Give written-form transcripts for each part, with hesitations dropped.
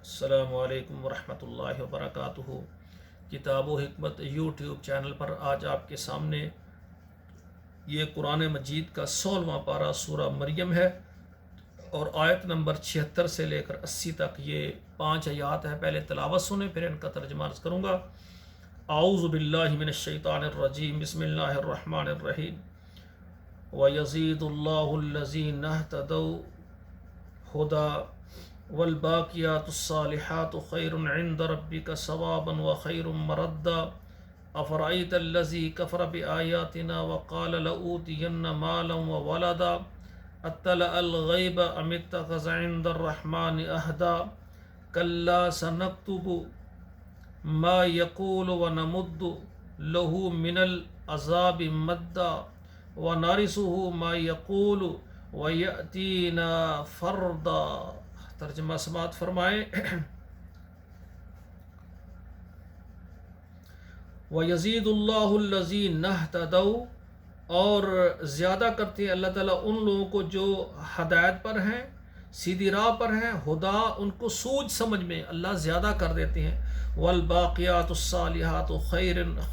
السلام علیکم ورحمۃ اللہ وبرکاتہ۔ کتاب و حکمت یوٹیوب چینل پر آج آپ کے سامنے یہ قرآن مجید کا 16واں پارہ سورہ مریم ہے اور آیت نمبر 76 سے لے کر 80 تک یہ 5 آیات ہے۔ پہلے تلاوت سنیں پھر ان کا ترجمہ عرض کروں گا۔ اعوذ باللہ من الشیطان الرجیم، بسم اللہ الرحمن الرحیم۔ وَيَزِيدُ اللَّهُ الَّذِينَ اهْتَدَوْا هُدًى والباقیات الصالحات خیر عند ربک ثوابا وخیر مردا افرأیت الذی کفر بآیاتنا وقال لأوتین مالا وولدا اطلع الغیب ام اتخذ عند الرحمن عہدا کلا سنکتب ما یقول ونمد له من العذاب مدا ونرثه ما یقول ویأتینا فردا۔ ترجمہ سماعت فرمائیں۔ وَيَزِيدُ اللَّهُ الَّذِينَ اهْتَدَوْا، اور زیادہ کرتے ہیں اللہ تعالیٰ ان لوگوں کو جو ہدایت پر ہیں، سیدھی راہ پر ہیں، ہدا ان کو سوجھ سمجھ میں اللہ زیادہ کر دیتے ہیں۔ وَالْبَاقِيَاتُ الصَّالِحَاتُ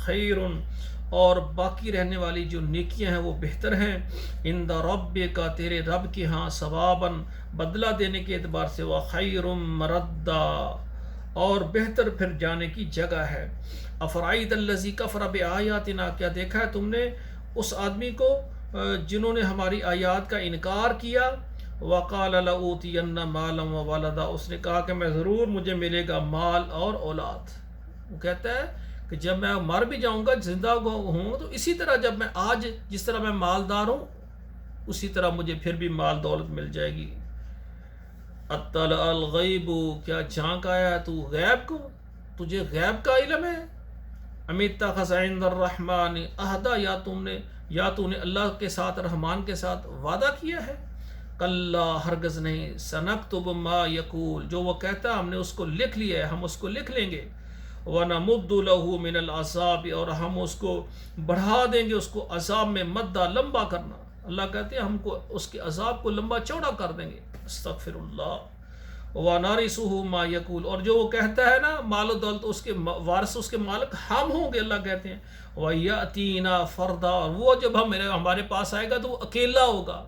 خَيْرٌ، اور باقی رہنے والی جو نیکیاں ہیں وہ بہتر ہیں۔ عند ربک، تیرے رب کے ہاں، ثواباً بدلہ دینے کے اعتبار سے، وخیر مردا، اور بہتر پھر جانے کی جگہ ہے۔ افرأیت الذی کفر بآیاتنا، کیا دیکھا ہے تم نے اس آدمی کو جنہوں نے ہماری آیات کا انکار کیا۔ وقال لأوتین مالا وولدا، اس نے کہا کہ میں ضرور مجھے ملے گا مال اور اولاد۔ وہ کہتا ہے کہ جب میں مر بھی جاؤں گا، زندہ ہوں، تو اسی طرح جب میں آج جس طرح میں مالدار ہوں اسی طرح مجھے پھر بھی مال دولت مل جائے گی۔ اطلع الغیب، کیا جھانک آیا ہے تو غیب کو، تجھے غیب کا علم ہے۔ ام اتخذ عند الرحمن عہدا، یا تو نے اللہ کے ساتھ، رحمان کے ساتھ وعدہ کیا ہے۔ کلا، ہرگز نہیں، سنکتب ما یقول، جو وہ کہتا ہے ہم نے اس کو لکھ لیا ہے، ہم اس کو لکھ لیں گے۔ وَنَمُدُّ لَهُ مِنَ الْعَذَابِ، اور ہم اس کو بڑھا دیں گے، اس کو عذاب میں مدہ، لمبا کرنا۔ اللہ کہتے ہیں ہم کو اس کے عذاب کو لمبا چوڑا کر دیں گے۔ استغفر اللہ۔ وَنَرِثُهُ مَا يَقُولُ، اور جو وہ کہتا ہے نا مال و دولت، اس کے وارث، اس کے مالک ہم ہوں گے، اللہ کہتے ہیں۔ وَيَأْتِينَا فَرْدًا، اور وہ جب ہمارے پاس آئے گا تو وہ اکیلا ہوگا۔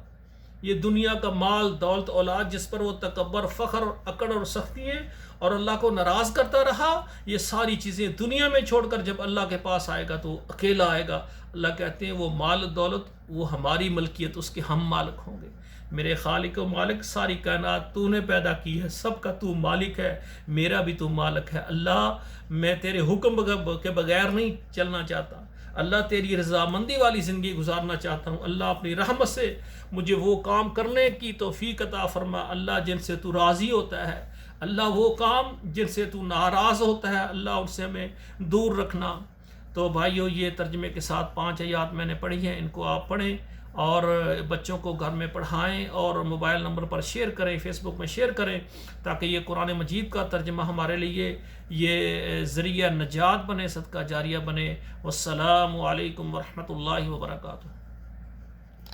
یہ دنیا کا مال، دولت، اولاد جس پر وہ تکبر، فخر، اکڑ اور سختی ہیں اور اللہ کو ناراض کرتا رہا، یہ ساری چیزیں دنیا میں چھوڑ کر جب اللہ کے پاس آئے گا تو وہ اکیلا آئے گا۔ اللہ کہتے ہیں وہ مال دولت وہ ہماری ملکیت، اس کے ہم مالک ہوں گے۔ میرے خالق و مالک، ساری کائنات تو نے پیدا کی ہے، سب کا تو مالک ہے، میرا بھی تو مالک ہے۔ اللہ میں تیرے حکم کے بغیر نہیں چلنا چاہتا، اللہ تیری رضامندی والی زندگی گزارنا چاہتا ہوں۔ اللہ اپنی رحمت سے مجھے وہ کام کرنے کی توفیق عطا فرما، اللہ جن سے تو راضی ہوتا ہے، اللہ وہ کام جن سے تو ناراض ہوتا ہے، اللہ ان سے ہمیں دور رکھنا۔ تو بھائیو، یہ ترجمے کے ساتھ 5 آیات میں نے پڑھی ہیں، ان کو آپ پڑھیں اور بچوں کو گھر میں پڑھائیں اور موبائل نمبر پر شیئر کریں، فیس بک میں شیئر کریں، تاکہ یہ قرآن مجید کا ترجمہ ہمارے لیے یہ ذریعہ نجات بنے، صدقہ جاریہ بنے۔ والسلام علیکم ورحمۃ اللہ وبرکاتہ۔